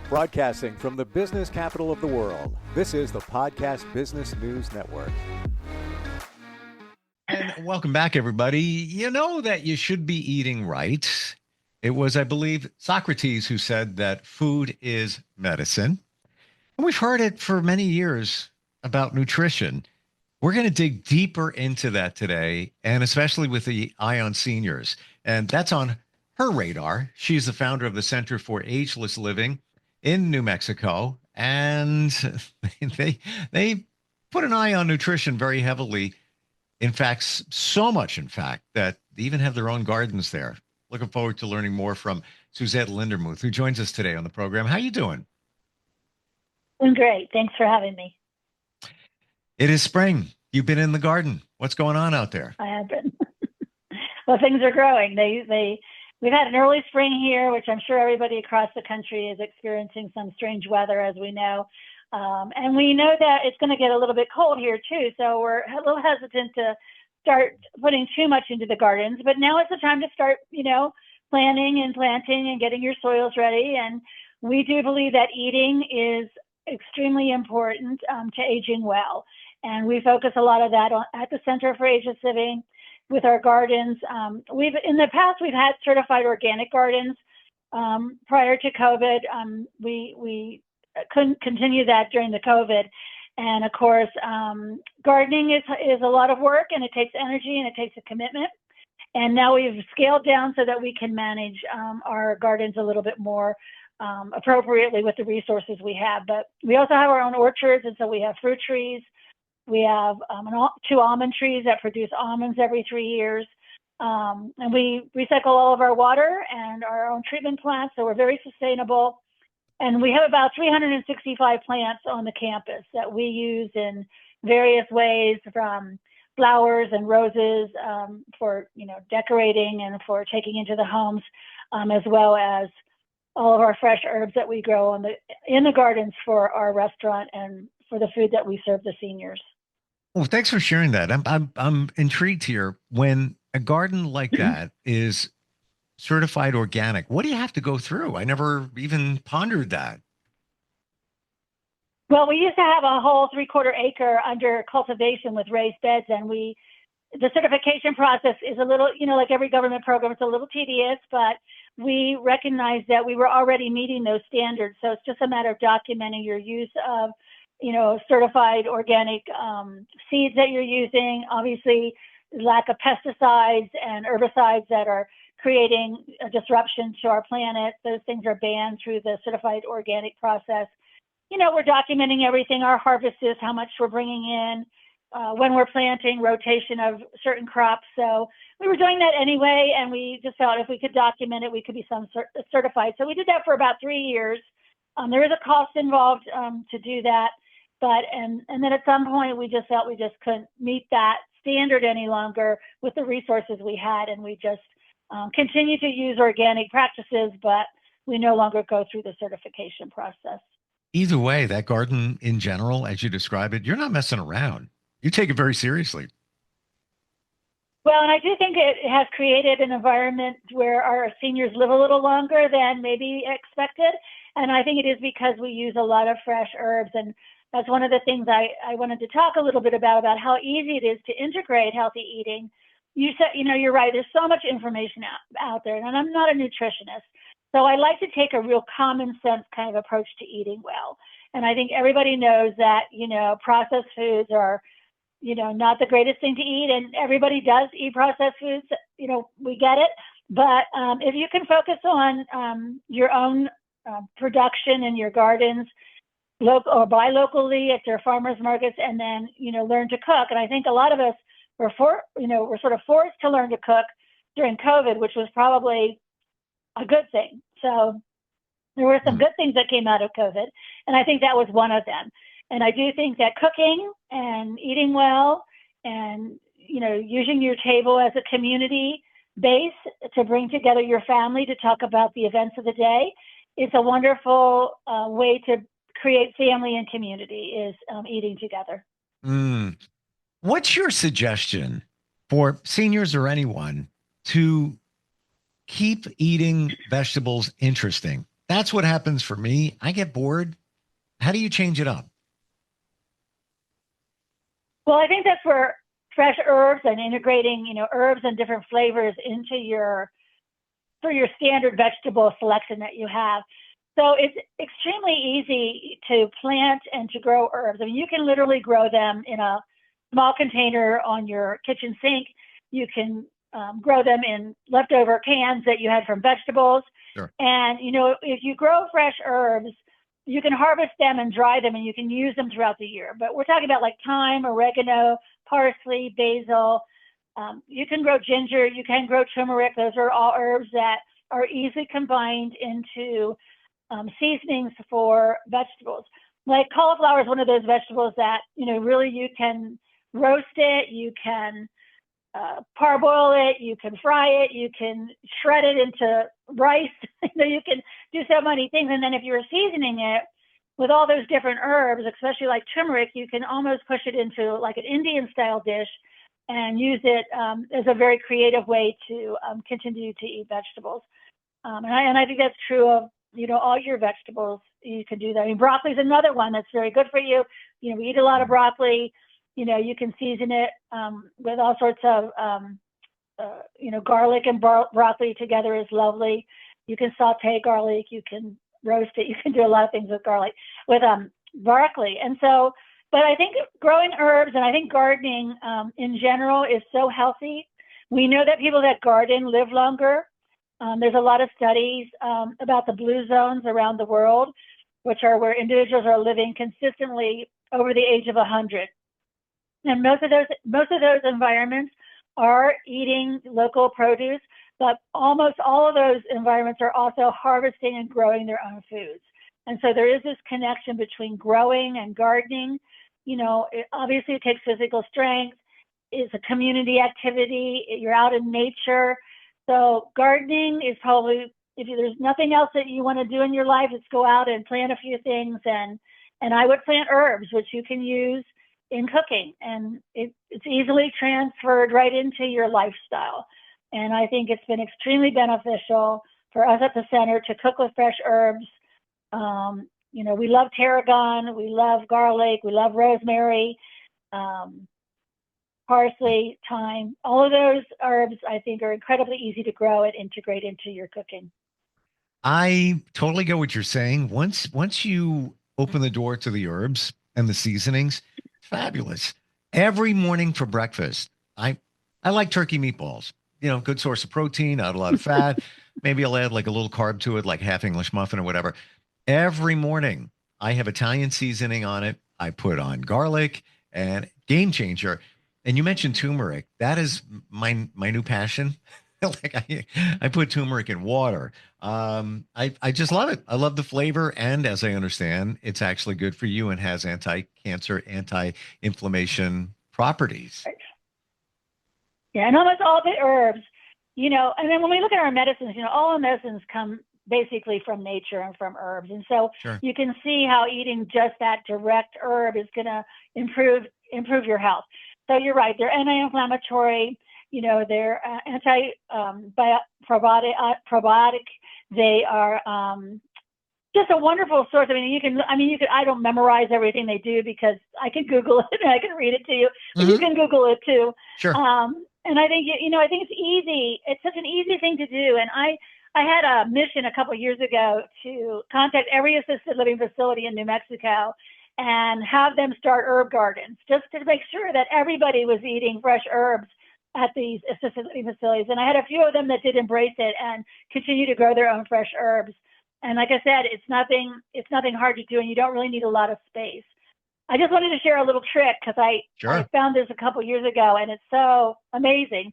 Broadcasting from the business capital of the world, this is the Podcast Business News Network. And welcome back, everybody. You know that you should be eating right. It was, I believe, Socrates who said that food is medicine. And we've heard it for many years about nutrition. We're going to dig deeper into that today, and especially with the eye on seniors. And that's on her radar. She's the founder of the Center for Ageless Living in New Mexico. And they put an eye on nutrition very heavily. In fact, so much, in fact, that they even have their own gardens there. Looking forward to learning more from Suzette Lindemuth, who joins us today on the program. How you doing? I'm great. Thanks for having me. It is spring. You've been in the garden. What's going on out there? I have been. Well, things are growing. We've had an early spring here, which I'm sure everybody across the country is experiencing some strange weather, as we know. And we know that it's going to get a little bit cold here too. So we're a little hesitant to start putting too much into the gardens, but now is the time to start, planning and planting and getting your soils ready. And we do believe that eating is extremely important to aging well. And we focus a lot of that at the Center for Ageless Living with our gardens. In the past, we've had certified organic gardens. Prior to COVID, we couldn't continue that during the COVID. And of course, gardening is a lot of work, and it takes energy and it takes a commitment. And now we've scaled down so that we can manage our gardens a little bit more appropriately with the resources we have. But we also have our own orchards, and so we have fruit trees. We have 2 almond trees that produce almonds every 3 years. And we recycle all of our water and our own treatment plants, so we're very sustainable. And we have about 365 plants on the campus that we use in various ways, from flowers and roses for decorating and for taking into the homes, as well as all of our fresh herbs that we grow in the gardens for our restaurant and for the food that we serve the seniors. Well, thanks for sharing that. I'm intrigued here. When a garden like that is certified organic, what do you have to go through? I never even pondered that. Well, we used to have a whole 3/4 acre under cultivation with raised beds, and the certification process is a little, like every government program, it's a little tedious, but we recognized that we were already meeting those standards. So it's just a matter of documenting your use of, certified organic seeds that you're using. Obviously, lack of pesticides and herbicides that are creating a disruption to our planet. Those things are banned through the certified organic process. We're documenting everything, our harvests, how much we're bringing in, when we're planting, rotation of certain crops. So we were doing that anyway, and we just felt if we could document it, we could be certified. So we did that for about 3 years. There is a cost involved to do that, and then at some point we just felt we just couldn't meet that standard any longer with the resources we had, and we just continue to use organic practices, but we no longer go through the certification process. Either way, that garden in general, as you describe it, you're not messing around. You take it very seriously. Well, and I do think it has created an environment where our seniors live a little longer than maybe expected. And I think it is because we use a lot of fresh herbs. And that's one of the things I wanted to talk a little bit about how easy it is to integrate healthy eating. You said, you're right. There's so much information out there, and I'm not a nutritionist. So I like to take a real common sense kind of approach to eating well. And I think everybody knows that, processed foods are, not the greatest thing to eat. And everybody does eat processed foods. We get it. But if you can focus on your own production in your gardens, or buy locally at your farmers markets, and then, learn to cook. And I think a lot of us were sort of forced to learn to cook during COVID, which was probably a good thing. So there were some good things that came out of COVID, and I think that was one of them. And I do think that cooking and eating well and, using your table as a community base to bring together your family to talk about the events of the day is a wonderful way to create family and community, is eating together. What's your suggestion for seniors or anyone to keep eating vegetables interesting? That's what happens for me. I get bored. How do you change it up? Well, I think that's where fresh herbs and integrating, herbs and different flavors into your standard vegetable selection that you have. So it's extremely easy to plant and to grow herbs. I mean, you can literally grow them in a small container on your kitchen sink. You can grow them in leftover cans that you had from vegetables. Sure. And, if you grow fresh herbs, you can harvest them and dry them and you can use them throughout the year. But we're talking about like thyme, oregano, parsley, basil. You can grow ginger, you can grow turmeric. Those are all herbs that are easily combined into seasonings for vegetables. Like cauliflower is one of those vegetables that, really you can roast it, you can parboil it, you can fry it, you can shred it into rice. You can do so many things. And then if you're seasoning it with all those different herbs, especially like turmeric, you can almost push it into like an Indian style dish and use it as a very creative way to continue to eat vegetables. And I think that's true of, all your vegetables. You can do that. I mean, broccoli is another one that's very good for you. We eat a lot of broccoli. You can season it with all sorts of, garlic and broccoli together is lovely. You can saute garlic. You can roast it. You can do a lot of things with garlic, with broccoli. And so, but I think growing herbs and I think gardening in general is so healthy. We know that people that garden live longer. There's a lot of studies about the blue zones around the world, which are where individuals are living consistently over the age of 100. And most of those environments are eating local produce, but almost all of those environments are also harvesting and growing their own foods. And so there is this connection between growing and gardening. Obviously it takes physical strength. It's a community activity. You're out in nature. So gardening is probably, if there's nothing else that you want to do in your life, it's go out and plant a few things. And I would plant herbs, which you can use in cooking, and it's easily transferred right into your lifestyle. And I think it's been extremely beneficial for us at the center to cook with fresh herbs. We love tarragon, we love garlic, we love rosemary, parsley, thyme. All of those herbs, I think, are incredibly easy to grow and integrate into your cooking. I totally get what you're saying. Once you open the door to the herbs and the seasonings, fabulous. Every morning for breakfast, I like turkey meatballs. Good source of protein, not a lot of fat. Maybe I'll add like a little carb to it, like half English muffin or whatever. Every morning, I have Italian seasoning on it. I put on garlic and game changer. And you mentioned turmeric. That is my new passion. I put turmeric in water. I just love it. I love the flavor, and as I understand, it's actually good for you and has anti-cancer, anti-inflammation properties. Right. Yeah, and almost all the herbs, and then when we look at our medicines, all our medicines come basically from nature and from herbs. And so Sure. You can see how eating just that direct herb is going to improve your health. So you're right. They're anti-inflammatory. They're probiotic. They are just a wonderful source. I don't memorize everything they do because I can Google it and I can read it to you. But You can Google it too. Sure. And I think, I think it's easy. It's such an easy thing to do. And I had a mission a couple of years ago to contact every assisted living facility in New Mexico and have them start herb gardens, just to make sure that everybody was eating fresh herbs at these assisted living facilities. And I had a few of them that did embrace it and continue to grow their own fresh herbs. And like I said, it's nothing hard to do, and you don't really need a lot of space. I just wanted to share a little trick because I found this a couple years ago, and it's so amazing.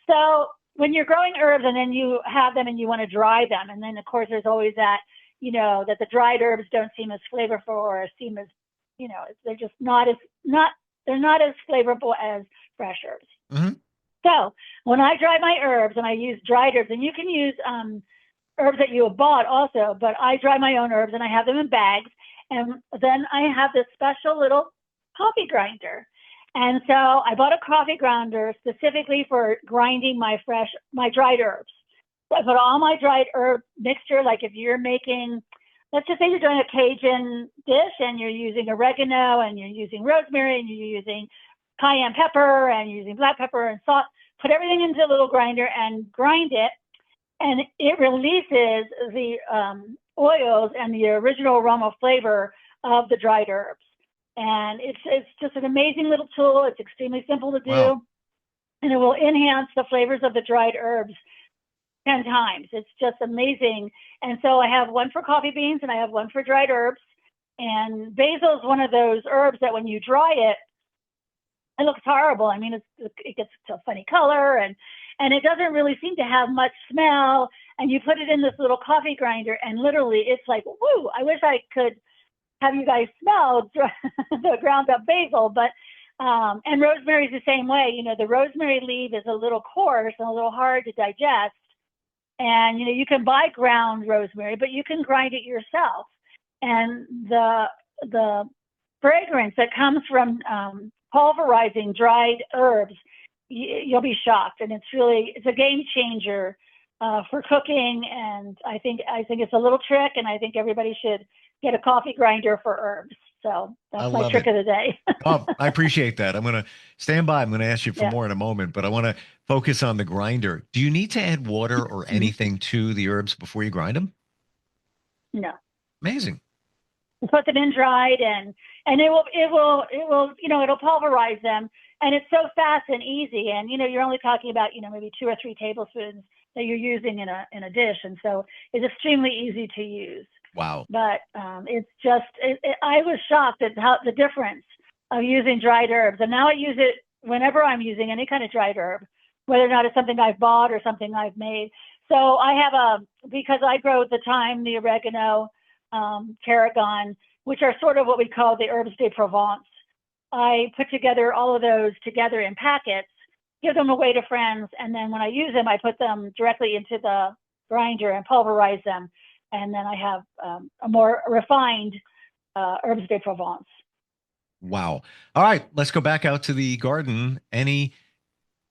So when you're growing herbs and then you have them and you want to dry them, and then of course there's always that, that the dried herbs don't seem as flavorful or seem as, they're just not as flavorful as fresh herbs. Mm-hmm. So when I dry my herbs and I use dried herbs, and you can use herbs that you have bought also, but I dry my own herbs and I have them in bags. And then I have this special little coffee grinder. And so I bought a coffee grinder specifically for grinding my dried herbs. I put all my dried herb mixture, like if you're making, let's just say you're doing a Cajun dish and you're using oregano and you're using rosemary and you're using cayenne pepper and you're using black pepper and salt, put everything into a little grinder and grind it. And it releases the oils and the original aroma flavor of the dried herbs. And it's just an amazing little tool. It's extremely simple to do. Wow. And it will enhance the flavors of the dried herbs 10 times. It's just amazing. And so I have one for coffee beans and I have one for dried herbs. And basil is one of those herbs that when you dry it, it looks horrible. I mean, it gets a funny color and it doesn't really seem to have much smell. And you put it in this little coffee grinder and literally it's like, woo, I wish I could have you guys smell the ground up basil, but and rosemary is the same way. You know, the rosemary leaf is a little coarse and a little hard to digest. And, you know, you can buy ground rosemary, but you can grind it yourself. And the fragrance that comes from pulverizing dried herbs, you'll be shocked. And it's a game changer for cooking. And I think it's a little trick, and I think everybody should get a coffee grinder for herbs. So that's my trick of the day. Oh, I appreciate that. I'm going to stand by. I'm going to ask you for more in a moment, but I want to focus on the grinder. Do you need to add water or anything to the herbs before you grind them? No. Amazing. You put them in dried and it will, you know, it'll pulverize them, and it's so fast and easy. And, you know, you're only talking about, you know, maybe 2 or 3 tablespoons that you're using in a dish. And so it's extremely easy to use. Wow. But it's just, I was shocked at how the difference of using dried herbs. And now I use it whenever I'm using any kind of dried herb, whether or not it's something I've bought or something I've made. So I have because I grow the thyme, the oregano, tarragon, which are sort of what we call the herbes de Provence. I put together all of those together in packets, give them away to friends. And then when I use them, I put them directly into the grinder and pulverize them. And then I have a more refined herbes de Provence. Wow. All right, let's go back out to the garden. Any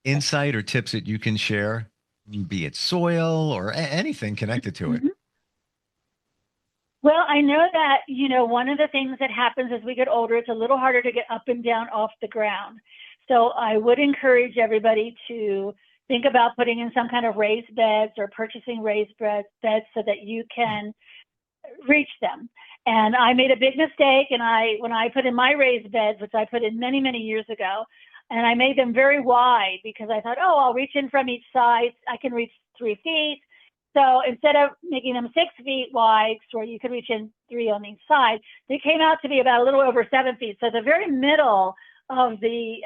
insight or tips that you can share, be it soil or anything connected to it? Well, I know that, you know, one of the things that happens as we get older, it's a little harder to get up and down off the ground. So I would encourage everybody to think about putting in some kind of raised beds or purchasing raised beds so that you can reach them. And I made a big mistake, and when I put in my raised beds, which I put in many, many years ago, and I made them very wide because I thought, oh, I'll reach in from each side. I can reach 3 feet. So instead of making them 6 feet wide, where you could reach in 3 on each side, they came out to be about a little over 7 feet. So the very middle of the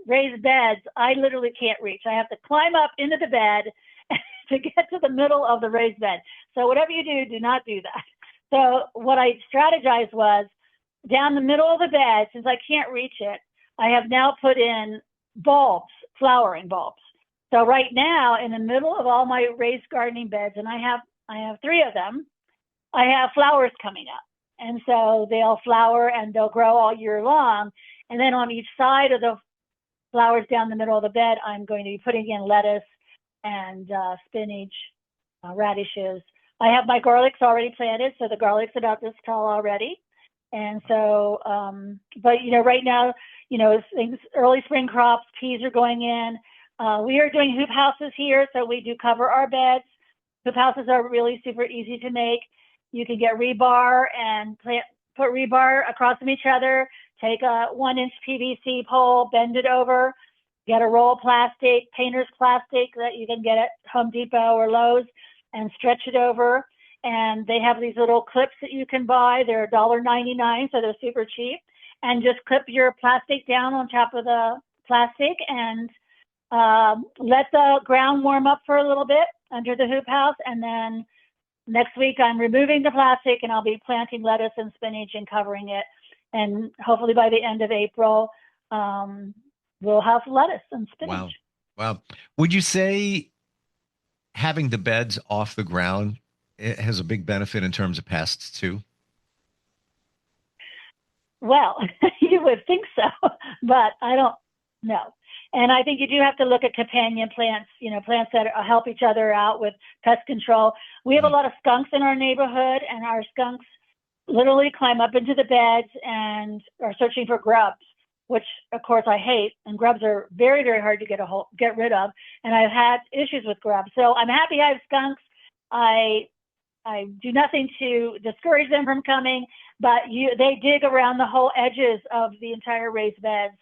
raised beds, I literally can't reach. I have to climb up into the bed to get to the middle of the raised bed. So whatever you do, do not do that. So what I strategized was down the middle of the bed, since I can't reach it, I have now put in bulbs, flowering bulbs. So right now, in the middle of all my raised gardening beds, and I have 3 of them, I have flowers coming up. And so they'll flower and they'll grow all year long. And then on each side of the flowers down the middle of the bed, I'm going to be putting in lettuce and spinach, radishes. I have my garlics already planted, so the garlic's about this tall already. And so, but, you know, right now, you know, early spring crops, peas are going in. We are doing hoop houses here, so we do cover our beds. Hoop houses are really super easy to make. You can get rebar and put rebar across from each other, take a 1-inch PVC pole, bend it over, get a roll of plastic, painter's plastic that you can get at Home Depot or Lowe's, and stretch it over. And they have these little clips that you can buy. They're $1.99, so they're super cheap. And just clip your plastic down on top of the plastic and let the ground warm up for a little bit under the hoop house. And then next week I'm removing the plastic and I'll be planting lettuce and spinach and covering it. And hopefully by the end of April, we'll have lettuce and spinach. Wow. Would you say having the beds off the ground, it has a big benefit in terms of pests too? Well, you would think so, but I don't know. And I think you do have to look at companion plants, plants that help each other out with pest control. We have a lot of skunks in our neighborhood, and our skunks literally climb up into the beds and are searching for grubs, which of course I hate. And grubs are very, very hard to get rid of. And I've had issues with grubs. So I'm happy I have skunks. I do nothing to discourage them from coming, but they dig around the whole edges of the entire raised beds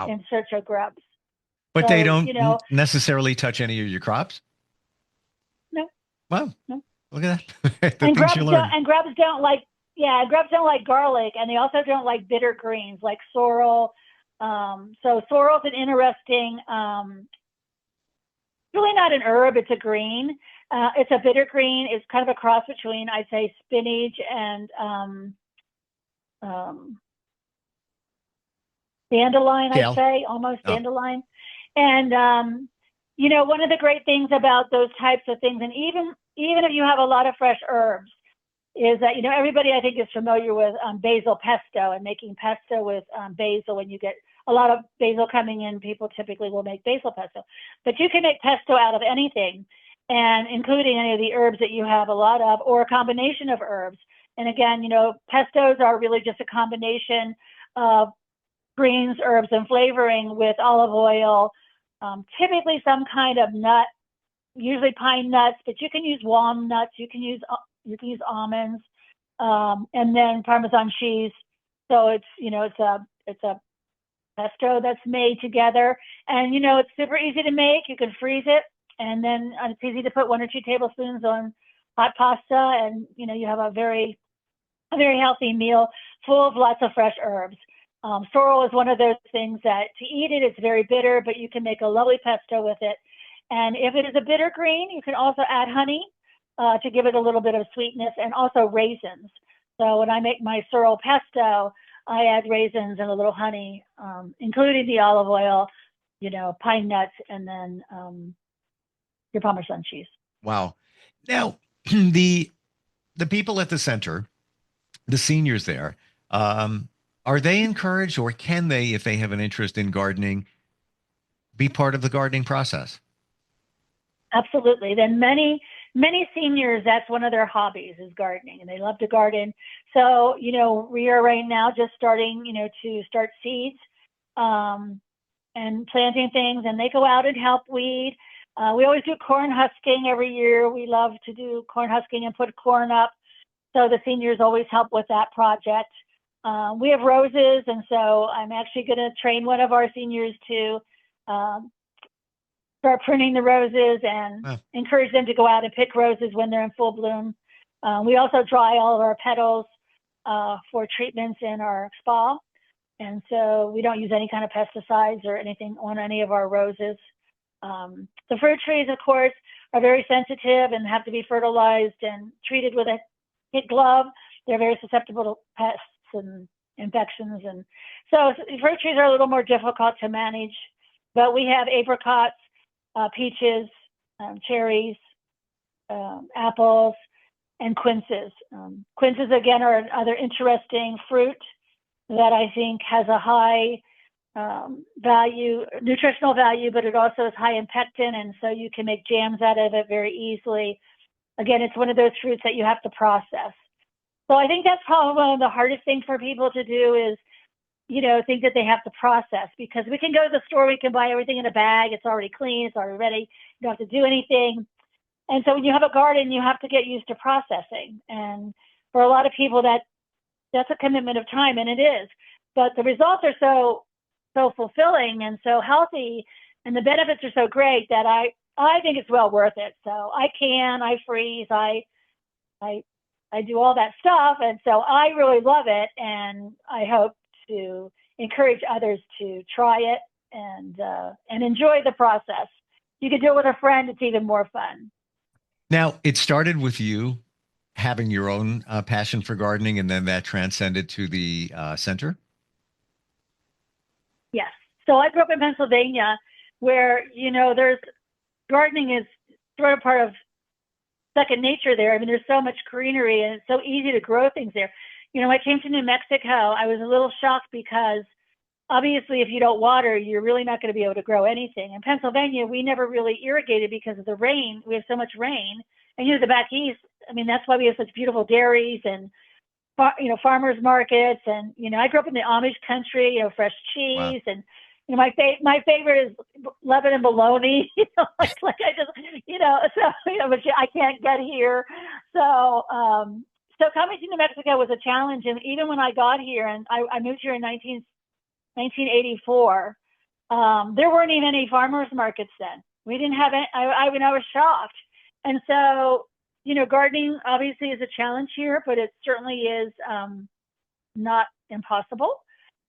in search of grubs. But they don't necessarily touch any of your crops? No. Wow. No. Look at that. And grubs don't like garlic, and they also don't like bitter greens like sorrel. So sorrel's an interesting, really not an herb, it's a green. It's a bitter green. It's kind of a cross between, I'd say, spinach and dandelion, I'd say, almost dandelion. And, one of the great things about those types of things, and even if you have a lot of fresh herbs, is that, everybody I think is familiar with basil pesto and making pesto with basil. When you get a lot of basil coming in, people typically will make basil pesto. But you can make pesto out of anything, and including any of the herbs that you have a lot of, or a combination of herbs. And again, pestos are really just a combination of greens, herbs, and flavoring with olive oil, typically some kind of nut, usually pine nuts, but you can use walnuts, you can use almonds, and then Parmesan cheese. So it's a pesto that's made together, and it's super easy to make. You can freeze it, and then it's easy to put 1 or 2 tablespoons on hot pasta, and you have a very healthy meal full of lots of fresh herbs. Sorrel is one of those things that to eat it's very bitter, but you can make a lovely pesto with it. And if it is a bitter green, you can also add honey to give it a little bit of sweetness, and also raisins. So when I make my sorrel pesto, I add raisins and a little honey, including the olive oil, pine nuts, and then your Parmesan cheese. Wow. Now, the people at the center, the seniors there, are they encouraged, or can they, if they have an interest in gardening, be part of the gardening process? Absolutely. Then many seniors, that's one of their hobbies, is gardening, and they love to garden. So, we are right now just starting, to start seeds and planting things, and they go out and help weed. We always do corn husking every year. We love to do corn husking and put corn up. So the seniors always help with that project. We have roses, and so I'm actually going to train one of our seniors to start pruning the roses and encourage them to go out and pick roses when they're in full bloom. We also dry all of our petals for treatments in our spa, and so we don't use any kind of pesticides or anything on any of our roses. The fruit trees, of course, are very sensitive and have to be fertilized and treated with a kid glove. They're very susceptible to pests and infections, and so fruit trees are a little more difficult to manage. But we have apricots, peaches, cherries, apples, and quinces. Quinces, again, are another interesting fruit that I think has a high nutritional value, but it also is high in pectin, and so you can make jams out of it very easily. Again, it's one of those fruits that you have to process. So I think that's probably one of the hardest things for people to do is, think that they have to process, because we can go to the store, we can buy everything in a bag, it's already clean, it's already ready, you don't have to do anything. And so when you have a garden, you have to get used to processing. And for a lot of people, that's a commitment of time, and it is. But the results are so fulfilling and so healthy, and the benefits are so great that I think it's well worth it. So I freeze, I do all that stuff, and so I really love it, and I hope to encourage others to try it and enjoy the process. You can do it with a friend; it's even more fun. Now, it started with you having your own passion for gardening, and then that transcended to the center? Yes. So I grew up in Pennsylvania, where, there's gardening is sort of part of second nature there. I mean, there's so much greenery, and it's so easy to grow things there. When I came to New Mexico, I was a little shocked because obviously, if you don't water, you're really not going to be able to grow anything. In Pennsylvania, we never really irrigated because of the rain. We have so much rain. And the back east, I mean, that's why we have such beautiful dairies and, farmers markets. And, I grew up in the Amish country, fresh Wow. cheese. And, my favorite is Lebanon bologna, like I just, which I can't get here. So coming to New Mexico was a challenge. And even when I got here, and I moved here in 1984, there weren't even any farmers markets then. We didn't have any. I was shocked. And so, gardening obviously is a challenge here, but it certainly is not impossible.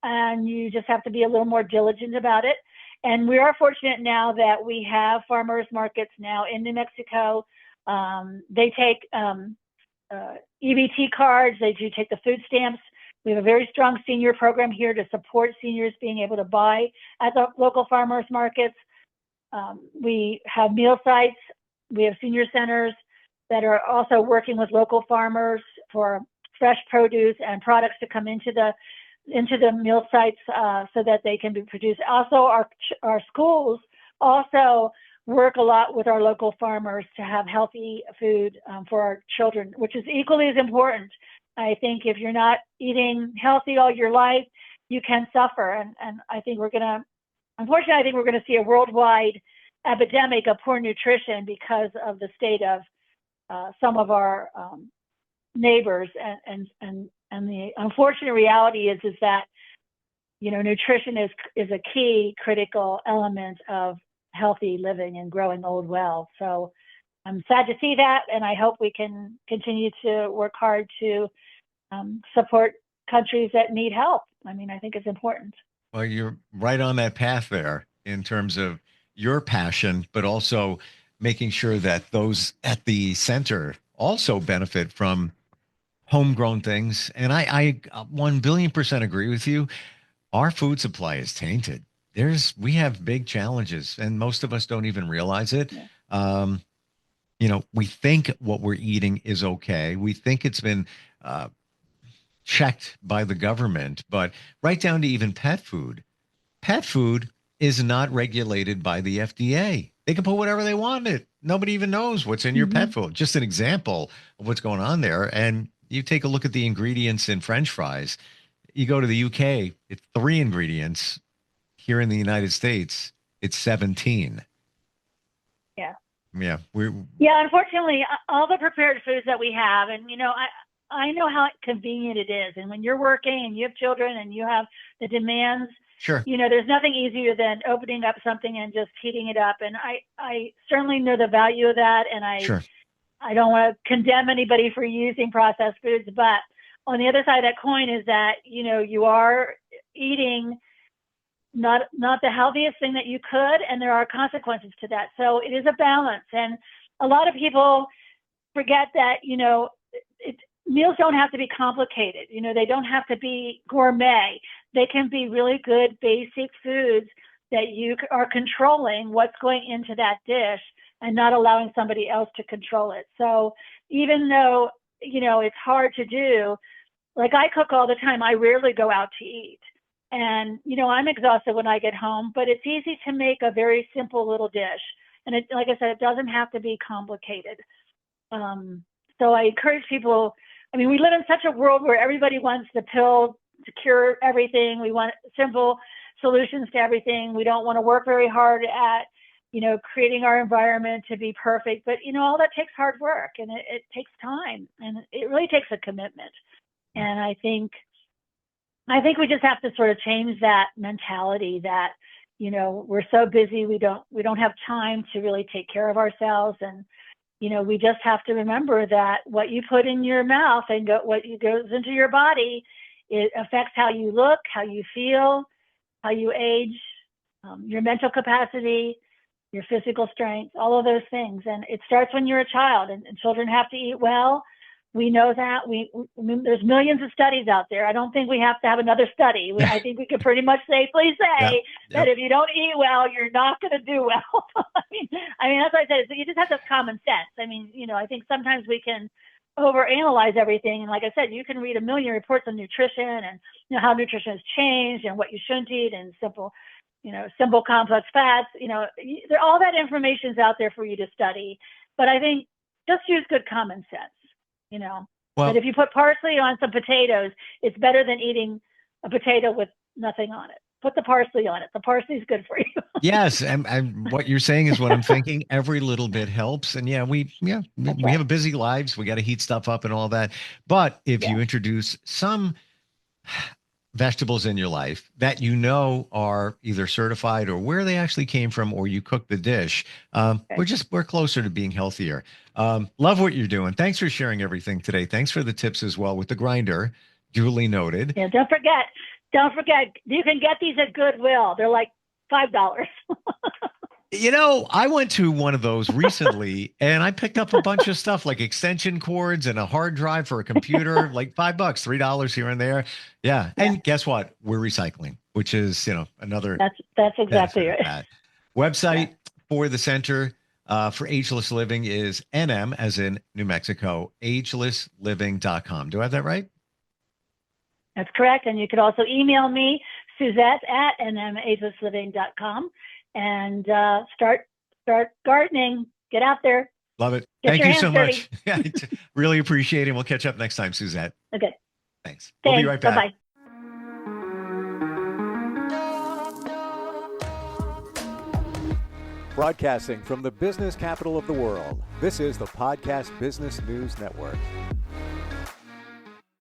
And you just have to be a little more diligent about it. And we are fortunate now that we have farmers markets now in New Mexico. They take EBT cards. They do take the food stamps. We have a very strong senior program here to support seniors being able to buy at the local farmers markets. We have meal sites. We have senior centers that are also working with local farmers for fresh produce and products to come into the meal sites so that they can be produced. Also, our schools also work a lot with our local farmers to have healthy food for our children, which is equally as important. I think if you're not eating healthy all your life, you can suffer. And I think unfortunately, we're going to see a worldwide epidemic of poor nutrition because of the state of some of our neighbors. And the unfortunate reality is that, nutrition is a key critical element of healthy living and growing old well. So I'm sad to see that, and I hope we can continue to work hard to support countries that need help. I mean, I think it's important. Well, you're right on that path there in terms of your passion, but also making sure that those at the center also benefit from homegrown things. And I 1 billion% agree with you. Our food supply is tainted. We have big challenges, and most of us don't even realize it. Yeah. We think what we're eating is okay. We think it's been checked by the government, but right down to even pet food. Pet food is not regulated by the FDA. They can put whatever they want in it. Nobody even knows what's in your pet food. Just an example of what's going on there. And you take a look at the ingredients in French fries. You go to the UK, it's 3 ingredients. Here in the United States, it's 17. Yeah. Yeah. Unfortunately, all the prepared foods that we have, and I know how convenient it is. And when you're working and you have children and you have the demands, sure, there's nothing easier than opening up something and just heating it up. And I certainly know the value of that. And sure. I don't want to condemn anybody for using processed foods, but on the other side of that coin is that, you are eating not the healthiest thing that you could, and there are consequences to that. So it is a balance. And a lot of people forget that, meals don't have to be complicated. They don't have to be gourmet. They can be really good basic foods that you are controlling what's going into that dish and not allowing somebody else to control it. So even though, it's hard to do, like I cook all the time, I rarely go out to eat. And, I'm exhausted when I get home, but it's easy to make a very simple little dish. And like I said, it doesn't have to be complicated. So I encourage people. I mean, we live in such a world where everybody wants the pill to cure everything. We want simple solutions to everything. We don't want to work very hard at, creating our environment to be perfect. But, all that takes hard work, and it takes time, and it really takes a commitment. And I think we just have to sort of change that mentality that, we're so busy, we don't have time to really take care of ourselves. And, we just have to remember that what you put in your mouth and what goes into your body, it affects how you look, how you feel, how you age, your mental capacity, your physical strength, all of those things. And it starts when you're a child, and children have to eat well. We know that. There's millions of studies out there. I don't think we have to have another study. I think we can pretty much safely say that if you don't eat well, you're not going to do well. I mean, that's what I said. So you just have to have common sense. I mean, I think sometimes we can overanalyze everything. And like I said, you can read a million reports on nutrition and how nutrition has changed and what you shouldn't eat and simple complex fats. All that information is out there for you to study. But I think just use good common sense. Well, that if you put parsley on some potatoes, it's better than eating a potato with nothing on it. Put the parsley on it. The parsley is good for you. yes, and what you're saying is what I'm thinking. Every little bit helps, and we have a busy lives. We got to heat stuff up and all that. But if you introduce some vegetables in your life that are either certified or where they actually came from, or you cook the dish, we're closer to being healthier. Love what you're doing. Thanks for sharing everything today. Thanks for the tips as well with the grinder. Duly noted. Yeah, don't forget, you can get these at Goodwill. They're like $5. I went to one of those recently and I picked up a bunch of stuff like extension cords and a hard drive for a computer, like $5, $3 here and there. Yeah. And guess what? We're recycling, which is, another. That's exactly right. That. Website for the Center for Ageless Living is NM, as in New Mexico, agelessliving.com. Do I have that right? That's correct. And you could also email me, Suzette at nmagelessliving.com, and start gardening. Get out there. Love it. Get Thank you so much. dirty. Really appreciate it. We'll catch up next time, Suzette. Okay. Thanks. We'll be right back. Bye-bye. Broadcasting from the business capital of the world, this is the Podcast Business News Network.